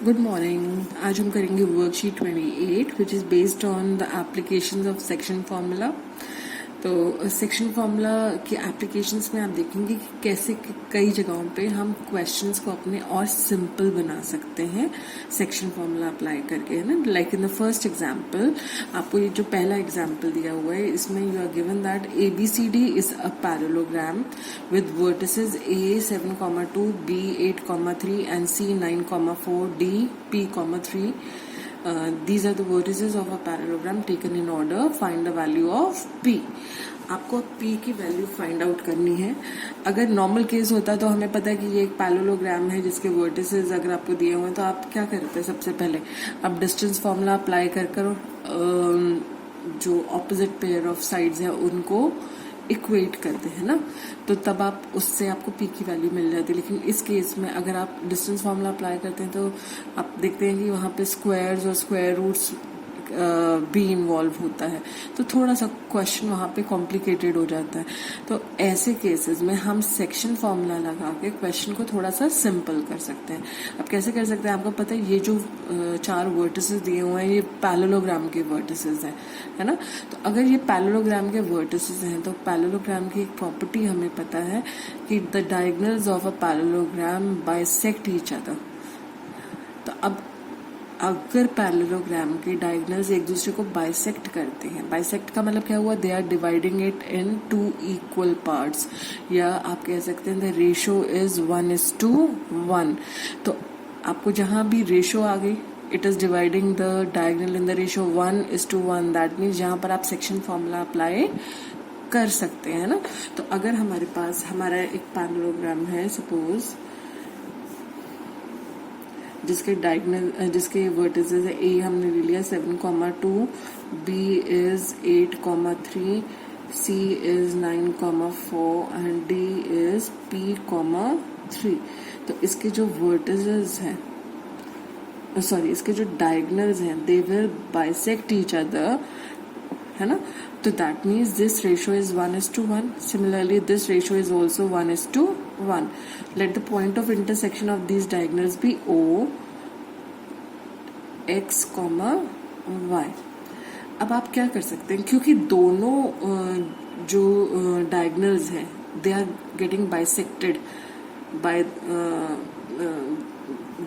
Good morning. आज हम करेंगे worksheet 28 which is based on the applications of section formula. तो सेक्शन फार्मूला की एप्लीकेशंस में आप देखेंगे कि कैसे कई जगहों पे हम क्वेश्चंस को अपने और सिंपल बना सकते हैं सेक्शन फार्मूला अप्लाई करके, है ना। Like in the first example, आपको ये जो पहला एग्जांपल दिया हुआ है इसमें you are given that ABCD is a parallelogram with vertices A 7,2, B 8,3 and C 9,4, D P, 3. These are the vertices of a parallelogram taken in order. Find the value of P. आपको P की value find out करनी है। अगर normal case होता तो हमें पता है कि ये एक पैरेललोग्राम है जिसके वर्टिसेस अगर आपको दिए हुए हैं तो आप क्या करते हैं, सबसे पहले आप डिस्टेंस फॉर्मूला अप्लाई कर जो ऑपोजिट पेयर ऑफ साइड्स है उनको इक्वेट करते हैं ना, तो तब आप उससे आपको पी की वैल्यू मिल जाती है। लेकिन इस केस में अगर आप डिस्टेंस फार्मूला अप्लाई करते हैं तो आप देखते हैं कि वहां पे स्क्वायर्स और स्क्वायर रूट्स भी इन्वॉल्व होता है, तो थोड़ा सा क्वेश्चन वहां पे कॉम्प्लिकेटेड हो जाता है। तो ऐसे केसेस में हम सेक्शन फार्मूला लगा के क्वेश्चन को थोड़ा सा सिंपल कर सकते हैं। अब कैसे कर सकते हैं, आपको पता है ये जो चार वर्टिसेस दिए हुए हैं ये पैरेललोग्राम के वर्टिसेस हैं, है ना। तो अगर ये पैरेललोग्राम के वर्टिसेस हैं तो पैरेललोग्राम की एक प्रॉपर्टी हमें पता है कि the diagonals of a parallelogram bisect each other. तो अब अगर पैरेललोग्राम के डायगोनल्स एक दूसरे को बाइसेक्ट करते हैं, बाइसेक्ट का मतलब क्या हुआ, they are dividing it in 2 equal parts, या आप कह सकते हैं द रेशो इज 1:1। तो आपको जहां भी रेशो आ गई, it is dividing the diagonal in the ratio 1:1। That means जहां पर आप सेक्शन फॉर्मूला अप्लाई कर सकते हैं ना। तो अगर हमारे पास हमारा एक पैरेललोग्राम है सपोज, जिसके डायगोनल जिसके वर्टिसेस है A हमने ले लिया 7,2, B is 8,3, C is 9,4 and D is P, 3। तो इसके जो वर्टिसेस हैं, सॉरी इसके जो डायगोनल्स हैं, they will bisect each other, है ना। तो that means this ratio is 1:1। Similarly this ratio is also 1:1। Let the point of intersection of these diagonals be O, X, Y। अब आप क्या कर सकते हैं, क्योंकि दोनों जो डायगोनल्स हैं they are getting bisected by,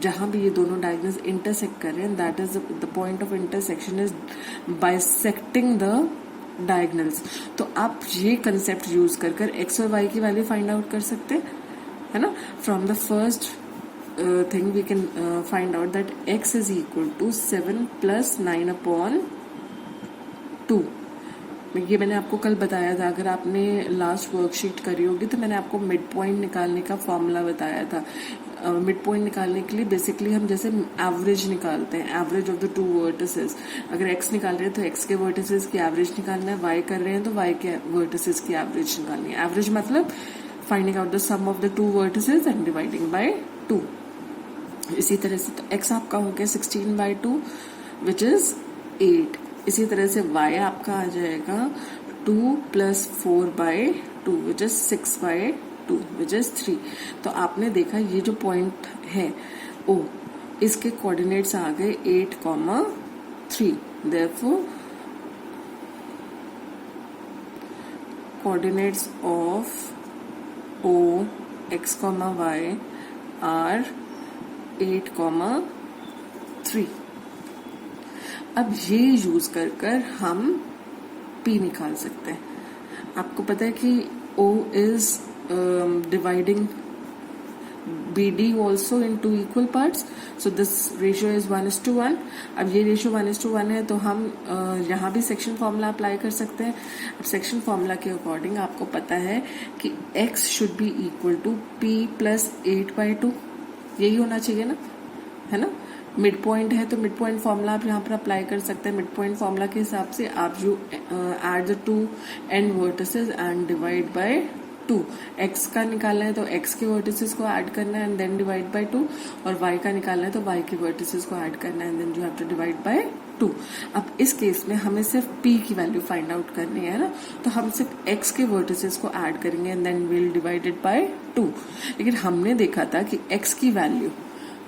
जहां भी ये दोनों डायगोनल्स इंटरसेक्ट कर रहे हैं, that is the point of intersection is bisecting the diagonals. तो आप ये कंसेप्ट यूज कर एक्स और वाई की वैल्यू फाइंड आउट कर सकते हैं, है ना। From the first thing we can find out that x is equal to 7 + 9/2। ये मैंने आपको कल बताया था, अगर आपने लास्ट वर्कशीट करी होगी तो मैंने आपको मिड पॉइंट निकालने का फॉर्मूला बताया था। मिड पॉइंट निकालने के लिए बेसिकली हम जैसे एवरेज निकालते हैं, एवरेज ऑफ द 2 वर्टिसेस। अगर x निकाल रहे हैं तो x के वर्टिसेस की एवरेज निकालना है, y कर रहे हैं तो y के वर्टिसेस की एवरेज निकालनी है। एवरेज मतलब finding out the sum of the 2 vertices and dividing by 2। इसी तरह से तो x आपका हो गया 16/2 विच इज 8। इसी तरह से y आपका आ जाएगा 2 + 4/2 विच इज 6/2 विच इज 3। तो आपने देखा ये जो पॉइंट है O, इसके कोऑर्डिनेट्स आ गए 8,3। Therefore coordinates of O, X, Y are 8,3। अब ये यूज कर हम P निकाल सकते हैं। आपको पता है कि O is dividing BD also in 2 equal parts, so this ratio is 1:1। अब ये रेशियो 1:1 है तो हम यहाँ भी सेक्शन फॉर्मूला अप्लाई कर सकते हैं। अब सेक्शन फॉर्मूला के अकॉर्डिंग आपको पता है कि x should be equal to P + 8/2, यही होना चाहिए ना, है ना। मिड पॉइंट है तो मिड पॉइंट फॉर्मूला आप यहाँ पर अप्लाई कर सकते हैं। मिड पॉइंट फॉर्मूला के हिसाब से आप जो add the 2 end vertices and divide by 2। x का निकालना है तो x के वर्टिसेस को ऐड करना है एंड देन डिवाइड बाय 2, और y का निकालना है तो y के वर्टिसेस को ऐड करना है and then you have to divide by 2। अब इस केस में हमें सिर्फ p की वैल्यू फाइंड आउट करनी है ना, तो हम सिर्फ x के वर्टिसेस को ऐड करेंगे and then will divide it by 2। लेकिन हमने देखा था कि x की वैल्यू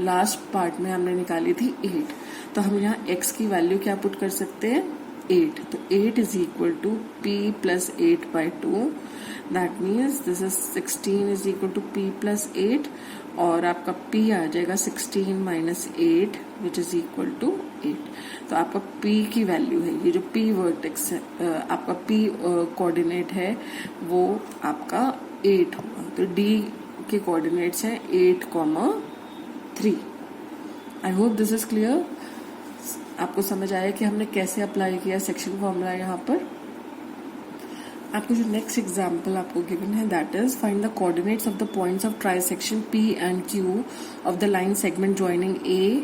लास्ट पार्ट में हमने निकाली थी 8, तो हम यहाँ x की वैल्यू क्या पुट कर सकते हैं 8, तो 8 is equal to p plus 8/2, that means this is 16 is equal to p plus 8, और आपका p आ जाएगा 16 minus 8 which is equal to 8। तो आपका p की वैल्यू है, ये जो p वर्टेक्स है, आपका p कोऑर्डिनेट है वो आपका 8 होगा। तो d के कोऑर्डिनेट्स हैं 8,3। आई होप दिस इज क्लियर। आपको समझ आया कि हमने कैसे अप्लाई किया सेक्शन फॉर्मूला। यहाँ पर आपको जो नेक्स्ट एग्जाम्पल आपको गिवन है that is find the coordinates of the points of trisection P and Q of the line segment joining A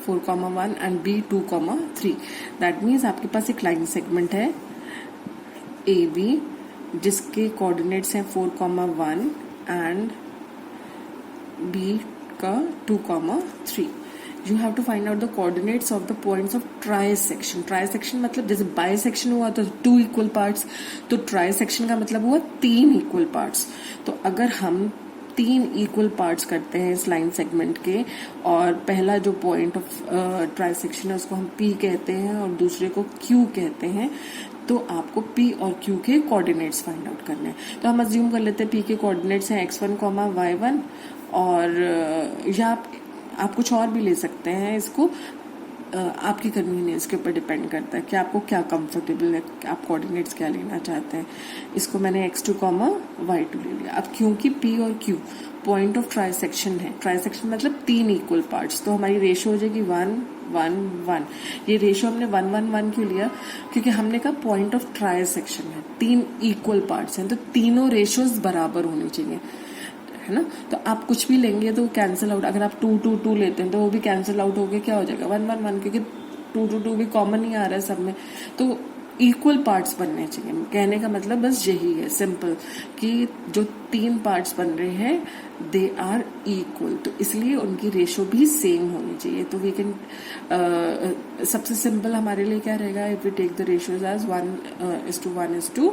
4,1 and B 2,3। That means आपके पास एक लाइन सेगमेंट है AB जिसके कोऑर्डिनेट्स हैं 4,1 एंड B का 2,3। You have to find out the coordinates of the points of trisection। trisection मतलब जैसे bisection हुआ तो 2 इक्वल पार्ट्स, तो ट्राइसेक्शन का मतलब हुआ 3 इक्वल पार्ट्स। तो अगर हम 3 इक्वल पार्ट्स करते हैं इस लाइन सेगमेंट के, और पहला जो पॉइंट ऑफ ट्राइसेक्शन है उसको हम P कहते हैं और दूसरे को Q कहते हैं, तो आपको P और Q के कोऑर्डिनेट्स फाइंड आउट करने हैं। तो हम अज्यूम कर लेते हैं P के कोऑर्डिनेट्स हैं x1, y1, और या आप कुछ और भी ले सकते हैं, इसको आपकी कन्वीनियंस के ऊपर डिपेंड करता है कि आपको क्या कंफर्टेबल है, आप कोऑर्डिनेट्स क्या लेना चाहते हैं। इसको मैंने x2, y2 ले लिया। अब क्योंकि P और Q पॉइंट ऑफ ट्राइसेक्शन है, ट्राइसेक्शन मतलब 3 इक्वल पार्ट्स, तो हमारी रेशो हो जाएगी 1, 1, 1। ये रेशो हमने 1, 1, 1 क्यों लिया? क्योंकि हमने कहा पॉइंट ऑफ ट्राइसेक्शन है, 3 इक्वल पार्ट्स हैं, तो तीनों रेशोज बराबर होनी चाहिए, है ना। तो आप कुछ भी लेंगे तो कैंसिल आउट, अगर आप 2, 2, 2 लेते हैं तो वो भी कैंसिल आउट हो गया, क्या हो जाएगा 1, 1, 1, क्योंकि 2, 2, 2 भी कॉमन ही आ रहा है सब में। तो इक्वल पार्ट्स बनने चाहिए, कहने का मतलब बस यही है सिंपल, कि जो 3 पार्ट्स बन रहे हैं दे आर इक्वल, तो इसलिए उनकी रेशो भी सेम होनी चाहिए। तो वी कैन सबसे सिंपल हमारे लिए क्या रहेगा, if we take the ratios as 1:1:1।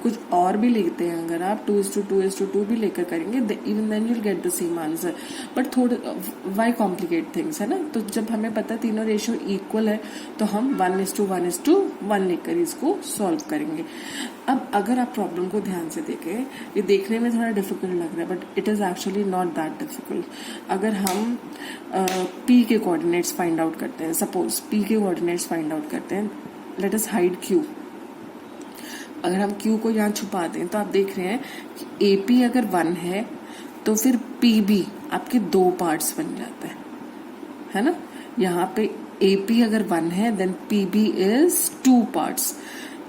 कुछ और भी लिखते हैं अगर आप 2:2:2 भी लेकर करेंगे, even then you'll get the same answer, but थोड़ा वाई कॉम्प्लिकेट थिंग्स, है ना। तो जब हमें पता है तीनों रेशियो इक्वल है तो हम 1:1:1 लेकर इसको सॉल्व करेंगे। अब अगर आप प्रॉब्लम को ध्यान से देखें, ये देखने में थोड़ा डिफिकल्ट लग रहा है but it is actually not that difficult. अगर हम P के कोऑर्डिनेट्स फाइंड आउट करते हैं, सपोज P के कोऑर्डिनेट्स फाइंड आउट करते हैं, लेट अस हाइड Q। अगर हम Q को यहाँ छुपा दें तो आप देख रहे हैं कि AP अगर 1 है तो फिर PB आपके 2 पार्ट्स बन जाता है ना। यहाँ पे AP अगर 1 है देन PB इज 2 पार्ट्स।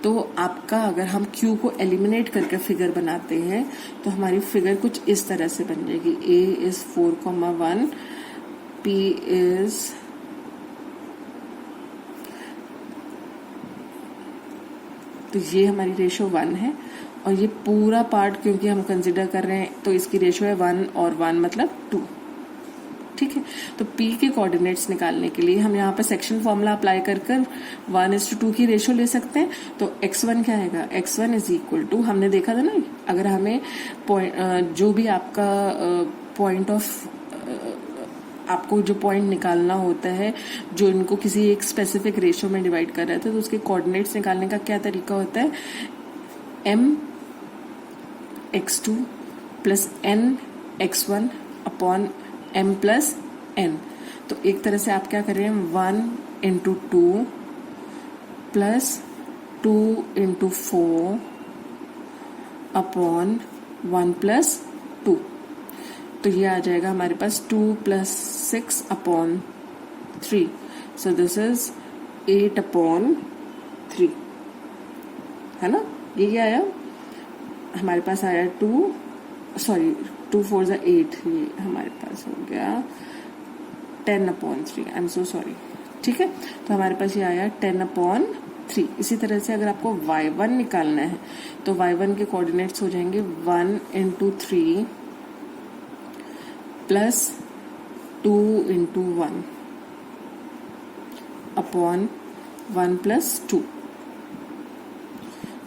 तो आपका अगर हम Q को एलिमिनेट करके फिगर बनाते हैं तो हमारी फिगर कुछ इस तरह से बन जाएगी। A इज 4,1, P इज तो ये हमारी रेशो 1 है, और ये पूरा पार्ट क्योंकि हम कंसिडर कर रहे हैं तो इसकी रेशो है 1 और 1 मतलब 2। ठीक है, तो P के कोऑर्डिनेट्स निकालने के लिए हम यहाँ पे सेक्शन फॉर्मूला अप्लाई कर 1:2 की रेशो ले सकते हैं। तो x1 क्या आएगा, x1 इज इक्वल टू, हमने देखा था ना, अगर हमें जो भी आपका पॉइंट ऑफ आपको जो पॉइंट निकालना होता है जो इनको किसी एक स्पेसिफिक रेशो में डिवाइड कर रहे थे, तो उसके कोऑर्डिनेट्स निकालने का क्या तरीका होता है, m x2 plus n x1 upon m plus n। तो एक तरह से आप क्या कर रहे हैं, 1:2 प्लस 2:4 अपॉन 1 प्लस 2। तो ये आ जाएगा हमारे पास 2 + 6 अपॉन 3। सो दिस इज 8/3, है ना। ये क्या आया हमारे पास, आया 2 4 = 8, ये हमारे पास हो गया 10/3। I am so sorry. ठीक है, तो हमारे पास ये आया 10/3। इसी तरह से अगर आपको y1 निकालना है तो y1 के कोऑर्डिनेट्स हो जाएंगे 1:3 प्लस 2:1 अपॉन 1 + 2।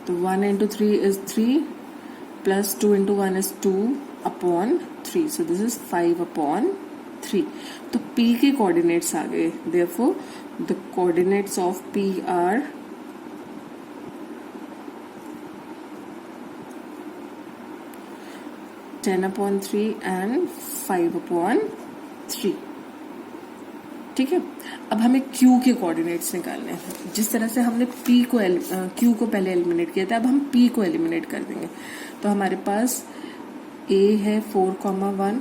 तो 1:3 is 3 plus 2:1 is 2 upon 3। So this is 5/3। 3। तो P के कोऑर्डिनेट्स आ गए, therefore the coordinates of P are 10/3 and 5/3। ठीक है, अब हमें Q के कोऑर्डिनेट्स निकालने हैं। जिस तरह से हमने Q को पहले एलिमिनेट किया था, अब हम P को एलिमिनेट कर देंगे। तो हमारे पास A है 4,1,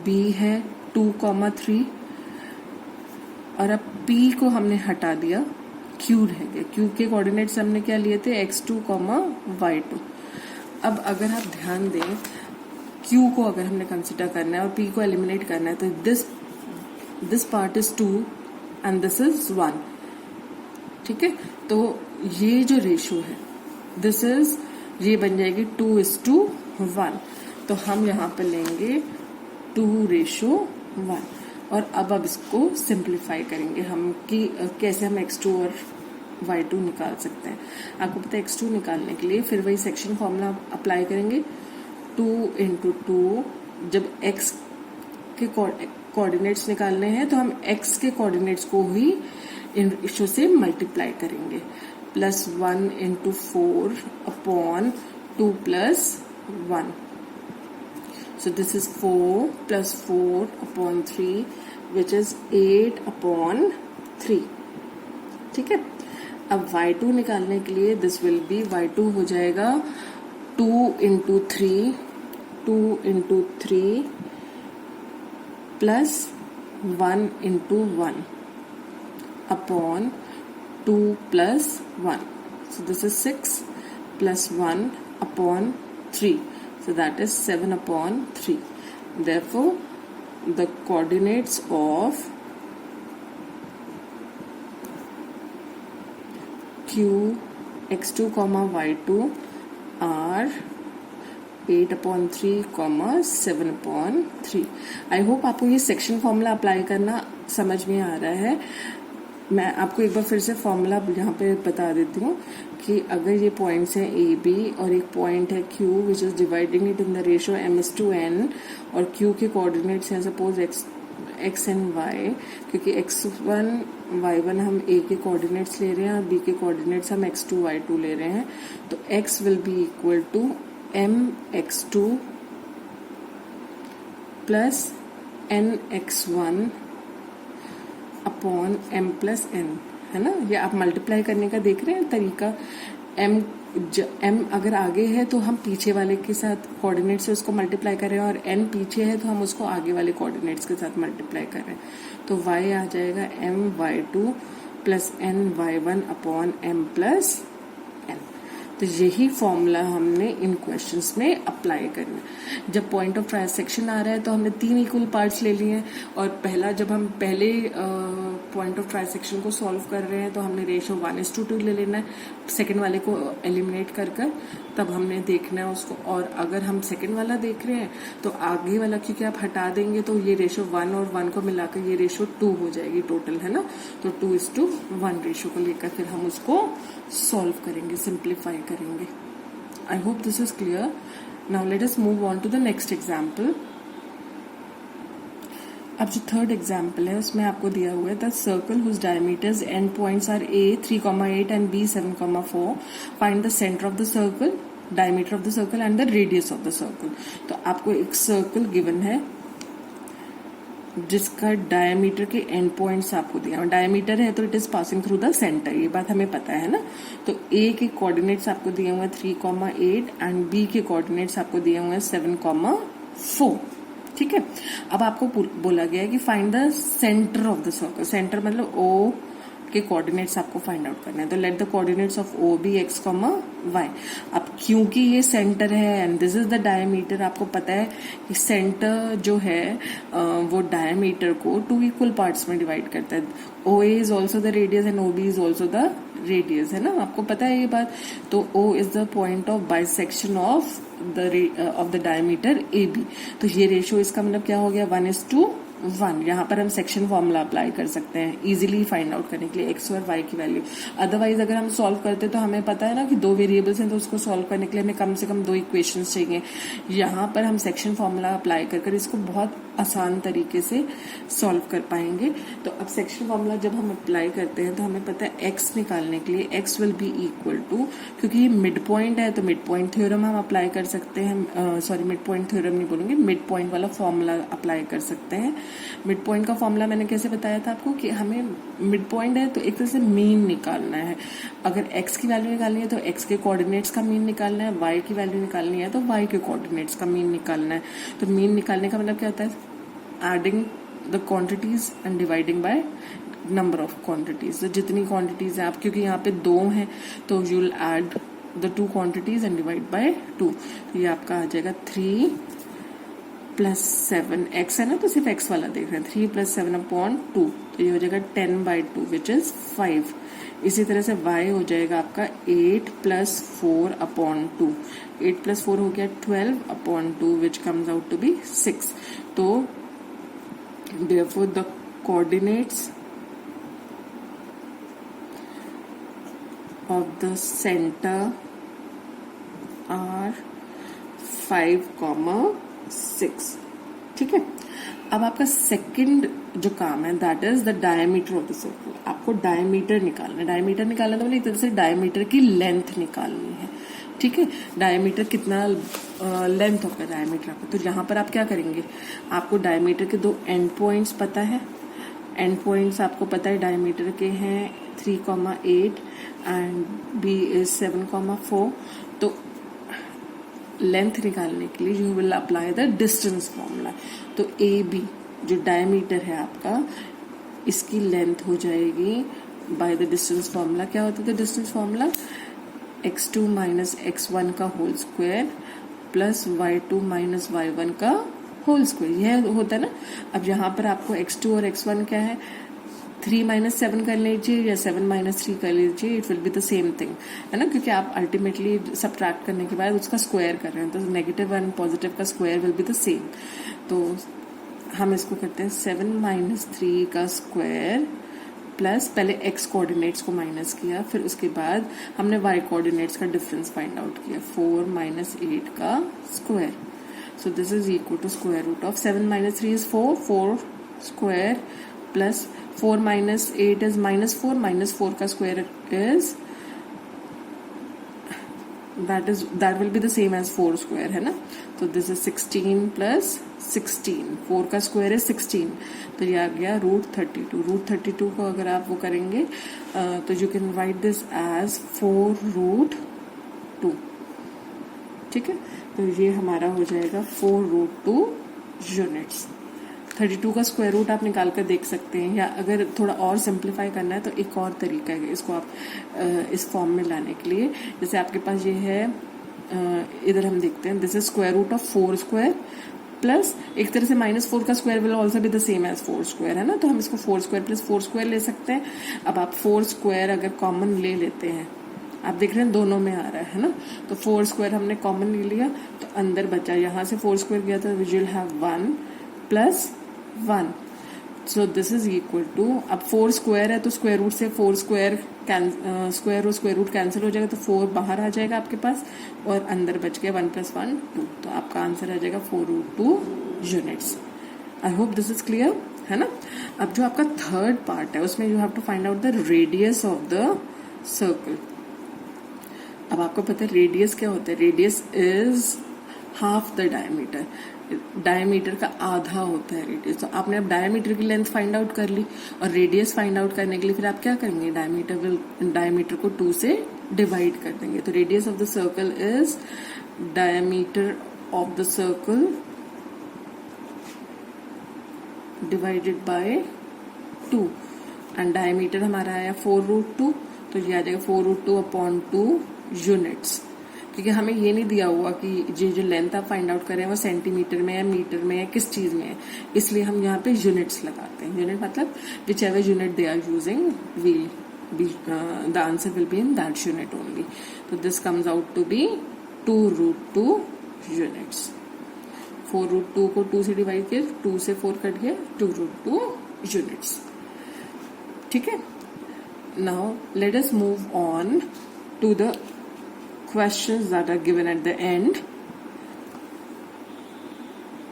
B है 2,3 और अब P को हमने हटा दिया, Q रह गया। Q के कोऑर्डिनेट्स हमने क्या लिए थे, x2, y2। अब अगर आप ध्यान दें, Q को अगर हमने कंसिडर करना है और P को एलिमिनेट करना है, तो this part is 2 and this is 1। ठीक है, तो ये जो रेशो है ये बन जाएगी 2:1। तो हम यहाँ पे लेंगे 2:1 और अब इसको सिंप्लीफाई करेंगे हम कि कैसे हम x2 और y2 निकाल सकते हैं। आपको पता है x2 निकालने के लिए फिर वही सेक्शन फॉर्मूला अप्लाई करेंगे, 2 × 2। जब x के कोऑर्डिनेट्स निकालने हैं तो हम x के कोऑर्डिनेट्स को ही इन रेशो से मल्टीप्लाई करेंगे, +1 × 4 upon 2 + 1। So this is 4 + 4 upon 3 which is 8/3। ठीक है, अब y2 निकालने के लिए दिस विल बी, y2 हो जाएगा 2 × 3 plus 1 × 1 upon 2 + 1। So this is 6 + 1 upon 3. So that is 7/3. Therefore, the coordinates of Q, x2, y2 are 8/3, 7/3। I hope आपको ये सेक्शन फॉर्मूला अप्लाई करना समझ में आ रहा है। मैं आपको एक बार फिर से फॉर्मूला यहाँ पे बता देती हूँ कि अगर ये पॉइंट्स हैं ए बी और एक पॉइंट है Q which is dividing it in the ratio m:n और Q के कोऑर्डिनेट्स हैं सपोज x एंड y, क्योंकि x1 y1 हम A के कोऑर्डिनेट्स ले रहे हैं और B के कोऑर्डिनेट्स हम x2 y2 ले रहे हैं, तो x will be equal to mx2 plus nx1 upon m+n, है ना। ये आप मल्टीप्लाई करने का देख रहे हैं तरीका। m अगर आगे है तो हम पीछे वाले के साथ कोऑर्डिनेट से उसको मल्टीप्लाई कर रहे हैं और n पीछे है तो हम उसको आगे वाले कोऑर्डिनेट्स के साथ मल्टीप्लाई कर रहे हैं। तो y आ जाएगा my2 plus ny1 upon m+n। तो यही फॉर्मूला हमने इन क्वेश्चंस में अप्लाई करना है। जब पॉइंट ऑफ ट्रांसेक्शन आ रहा है तो हमने 3 इक्वल पार्ट्स ले लिए हैं और जब हम पहले पॉइंट ऑफ ट्रांसेक्शन को सॉल्व कर रहे हैं तो हमने रेशो 1:2 ले लेना है, सेकंड वाले को एलिमिनेट कर तब हमने देखना है उसको। और अगर हम सेकंड वाला देख रहे हैं तो आगे वाला क्योंकि आप हटा देंगे तो ये रेशो 1 और 1 को मिलाकर ये रेशो 2 हो जाएगी टोटल, है ना। तो 2:1 रेशो को लेकर फिर हम उसको सॉल्व करेंगे, सिंप्लीफाई करेंगे। I hope this is clear. Now let us move on to the next example. अब जो थर्ड एग्जाम्पल है उसमें आपको दिया हुआ है the circle whose diameters and points are a 3,8 and b 7,4। Find the centre of the circle, diameter of the circle and the radius of the circle. तो आपको एक सर्कल गिवन है जिसका डायमीटर के एंड पॉइंट्स आपको दिया है। Diameter है तो it is passing through the centre, ये बात हमें पता है ना। तो a के कोऑर्डिनेट्स आपको दिए हुए हैं 3,8 एंड b के कोऑर्डिनेट्स आपको दिए हुए हैं 7,4। ठीक है, अब आपको बोला गया है कि find the centre of the circle. Centre मतलब O के कोऑर्डिनेट्स आपको फाइंड आउट करना है। तो let the coordinates of O be x, y। अब क्योंकि ये सेंटर है and this is the diameter, आपको पता है कि सेंटर जो है वो डायमीटर को 2 इक्वल पार्ट्स में डिवाइड करता है। OA is also the radius and OB is also the radius, है ना, आपको पता है ये बात। तो O is the point of bisection of the diameter AB। तो ये रेशियो इसका मतलब क्या हो गया, 1:1 1। यहाँ पर हम सेक्शन फॉर्मूला अप्लाई कर सकते हैं इजीली फाइंड आउट करने के लिए x और y की वैल्यू। अदरवाइज अगर हम सॉल्व करते तो हमें पता है ना कि 2 वेरिएबल्स हैं, तो उसको सॉल्व करने के लिए हमें कम से कम 2 इक्वेशंस चाहिए। यहाँ पर हम सेक्शन फॉर्मूला अप्लाई कर इसको बहुत आसान तरीके से सॉल्व कर पाएंगे। तो अब सेक्शन फॉर्मूला जब हम अप्लाई करते हैं तो हमें पता है x निकालने के लिए x will be equal to, क्योंकि ये मिड पॉइंट है तो मिड पॉइंट थ्योरम हम अप्लाई कर सकते हैं, सॉरी मिड पॉइंट थ्योरम नहीं बोलेंगे, मिड पॉइंट वाला फॉर्मूला अप्लाई कर सकते हैं। मिड पॉइंट का फॉर्मूला मैंने कैसे बताया था आपको कि हमें मिड पॉइंट है तो एक तरह से मीन निकालना है। अगर x की वैल्यू निकालनी है तो x के कोऑर्डिनेट्स का मीन निकालना है, y की वैल्यू निकालनी है तो y के कोऑर्डिनेट्स का मीन निकालना है। तो मीन निकालने का मतलब क्या होता है? Adding the quantities and dividing by number of quantities. तो जितनी क्वांटिटीज है आप, क्योंकि यहाँ पे 2 हैं तो you will add the 2 quantities and divide by 2। तो ये आपका आ जाएगा 3 + 7, x है ना तो सिर्फ x वाला देख रहे हैं, 3 + 7/2, तो ये हो जाएगा 10/2 विच इज 5। इसी तरह से y हो जाएगा आपका 8 + 4/2, 8 + 4 हो गया 12/2 which comes out to be 6। तो therefore the coordinates of the center are 5,6। ठीक है, अब आपका सेकंड जो काम है that is the diameter of the circle. आपको डायमीटर निकालना है। डायमीटर निकालना तो मतलब एक तरह से डायमीटर की लेंथ निकालनी है। ठीक है, डायमीटर कितना लेंथ होगा डायमीटर आपका। तो यहाँ पर आप क्या करेंगे, आपको डायमीटर के 2 एंड पॉइंट्स पता है। एंड पॉइंट्स आपको पता है डायमीटर के हैं 3,8 एंड बी इज 7,4। तो लेंथ निकालने के लिए you will apply the distance formula. तो ए बी जो डायमीटर है आपका, इसकी लेंथ हो जाएगी बाय द डिस्टेंस फॉर्मूला। क्या होता है डिस्टेंस फॉर्मूला? x2 - x1 का whole square plus y2 - y1 का होल स्क्वायर, यह होता है ना। अब यहाँ पर आपको x2 और x1 क्या है, 3 - 7 कर लीजिए या 7 - 3 कर लीजिए, it will be the same thing, है ना, क्योंकि आप अल्टीमेटली सबट्रैक्ट करने के बाद उसका स्क्वायर कर रहे हैं। तो नेगेटिव एंड पॉजिटिव का square will be the same. तो हम इसको करते हैं 7 - 3 का स्क्वायर प्लस, पहले x कोऑर्डिनेट्स को माइनस किया, फिर उसके बाद हमने y कोऑर्डिनेट्स का डिफरेंस फाइंड आउट किया, 4 - 8 का square. So this is equal to square root of 7 - 3 is 4, 4 square plus 4 - 8 is -4, -4 का square is that will be the same as 4 square, है ना। तो दिस इज 16 + 16, 4 का स्क्वायर है 16, तो ये आ गया √32। √32 को अगर आप वो करेंगे तो you can write this as 4√2। ठीक है, तो ये हमारा हो जाएगा 4√2 यूनिट्स। 32 का स्क्वायर रूट आप निकाल कर देख सकते हैं, या अगर थोड़ा और सिंप्लीफाई करना है तो एक और तरीका है इसको आप इस फॉर्म में लाने के लिए। जैसे आपके पास ये है, इधर हम देखते हैं, this is square root of 4 square plus, एक तरह से -4 का square will also be the same as 4 square, है ना। तो हम इसको 4 स्क्वायर प्लस 4 स्क्वायर ले सकते हैं। अब आप 4 स्क्वायर अगर कॉमन ले लेते हैं, आप देख रहे हैं दोनों में आ रहा है ना, तो 4 स्क्वायर हमने कॉमन ले लिया तो अंदर बचा, यहाँ से 4 स्क्वायर गया था, which will have 1 + 1। So this is equal to, अब 4 स्क्वायर है तो स्क्वायर रूट से 4 स्क्वायर स्क्वायर और स्क्वायर रूट कैंसिल हो जाएगा, तो 4 बाहर आ जाएगा आपके पास और अंदर बच गया 1 + 1 2। तो आपका आंसर आ जाएगा 4√2 units. I hope this is clear, है ना। अब जो आपका थर्ड पार्ट है उसमें you have to find out the radius of the circle. अब आपको पता है रेडियस क्या होता है, radius is half the diameter. Diameter का आधा होता है रेडियस। तो आपने अब डायमीटर की लेंथ फाइंड आउट कर ली और रेडियस फाइंड आउट करने के लिए फिर आप क्या करेंगे, डायमीटर को 2 से डिवाइड कर देंगे। तो radius of the circle is diameter of the circle divided by 2 and diameter हमारा आया 4√2, तो ये आ जाएगा 4√2/2 यूनिट्स। क्योंकि हमें ये नहीं दिया हुआ कि ये जो लेंथ आप फाइंड आउट कर रहे हैं वो सेंटीमीटर में है, मीटर में है, किस चीज में है, इसलिए हम यहाँ पे यूनिट्स लगाते हैं। यूनिट मतलब whichever unit they are using will be the answer will be in that unit only. तो this comes out to be 2√2 units. 4√2 को 2 से डिवाइड किया, 2 से 4 कट गया, 2√2 यूनिट्स. ठीक है. Now let us move on to the questions that are given at the end.